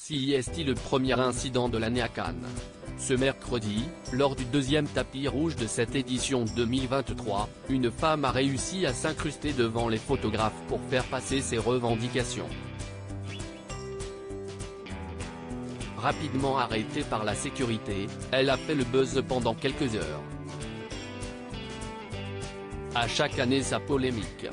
Si est-il le premier incident de l'année à Cannes? Ce mercredi, lors du deuxième tapis rouge de cette édition 2023, une femme a réussi à s'incruster devant les photographes pour faire passer ses revendications. Rapidement arrêtée par la sécurité, elle a fait le buzz pendant quelques heures. À chaque année sa polémique.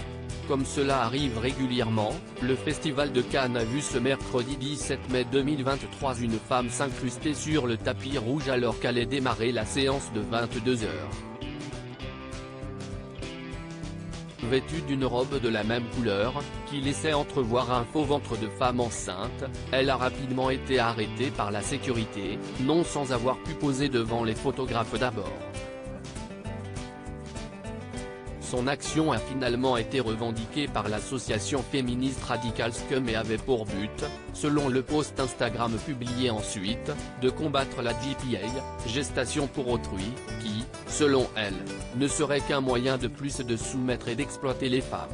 Comme cela arrive régulièrement, le Festival de Cannes a vu ce mercredi 17 mai 2023 une femme s'incruster sur le tapis rouge alors qu'allait démarrer la séance de 22 heures. Vêtue d'une robe de la même couleur, qui laissait entrevoir un faux ventre de femme enceinte, elle a rapidement été arrêtée par la sécurité, non sans avoir pu poser devant les photographes d'abord. Son action a finalement été revendiquée par l'association féministe Radical Scum et avait pour but, selon le post Instagram publié ensuite, de combattre la GPA, gestation pour autrui, qui, selon elle, ne serait qu'un moyen de plus de soumettre et d'exploiter les femmes.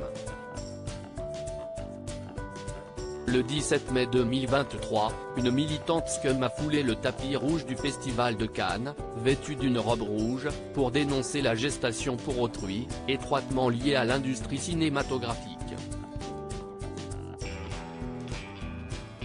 Le 17 mai 2023, une militante Scum a foulé le tapis rouge du Festival de Cannes, vêtue d'une robe rouge, pour dénoncer la gestation pour autrui, étroitement liée à l'industrie cinématographique.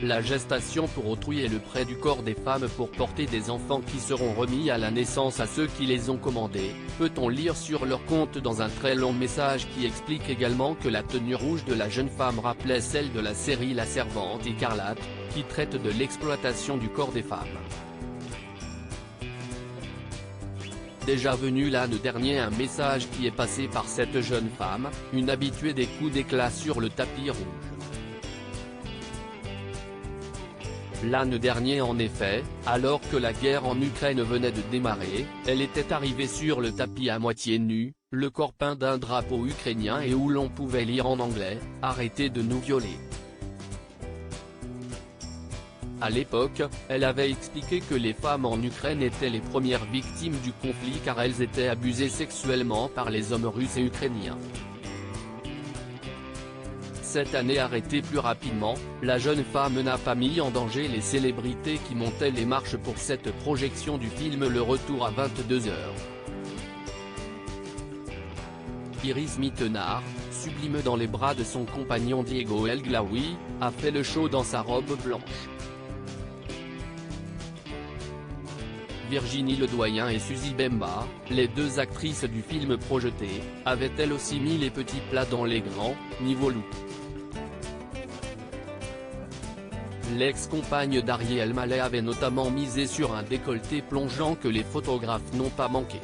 La gestation pour autrui est le prêt du corps des femmes pour porter des enfants qui seront remis à la naissance à ceux qui les ont commandés, peut-on lire sur leur compte dans un très long message qui explique également que la tenue rouge de la jeune femme rappelait celle de la série La Servante écarlate, qui traite de l'exploitation du corps des femmes. Déjà venu l'année dernière un message qui est passé par cette jeune femme, une habituée des coups d'éclat sur le tapis rouge. L'année dernière en effet, alors que la guerre en Ukraine venait de démarrer, elle était arrivée sur le tapis à moitié nue, le corps peint d'un drapeau ukrainien et où l'on pouvait lire en anglais « Arrêtez de nous violer ». À l'époque, elle avait expliqué que les femmes en Ukraine étaient les premières victimes du conflit car elles étaient abusées sexuellement par les hommes russes et ukrainiens. Cette année arrêtée plus rapidement, la jeune femme n'a pas mis en danger les célébrités qui montaient les marches pour cette projection du film Le Retour à 22 heures. Iris Mittenard, sublime dans les bras de son compagnon Diego El Glaoui, a fait le show dans sa robe blanche. Virginie Ledoyen et Suzy Bemba, les deux actrices du film projeté, avaient elles aussi mis les petits plats dans les grands, niveau look. L'ex-compagne d'Ariel Mallet avait notamment misé sur un décolleté plongeant que les photographes n'ont pas manqué.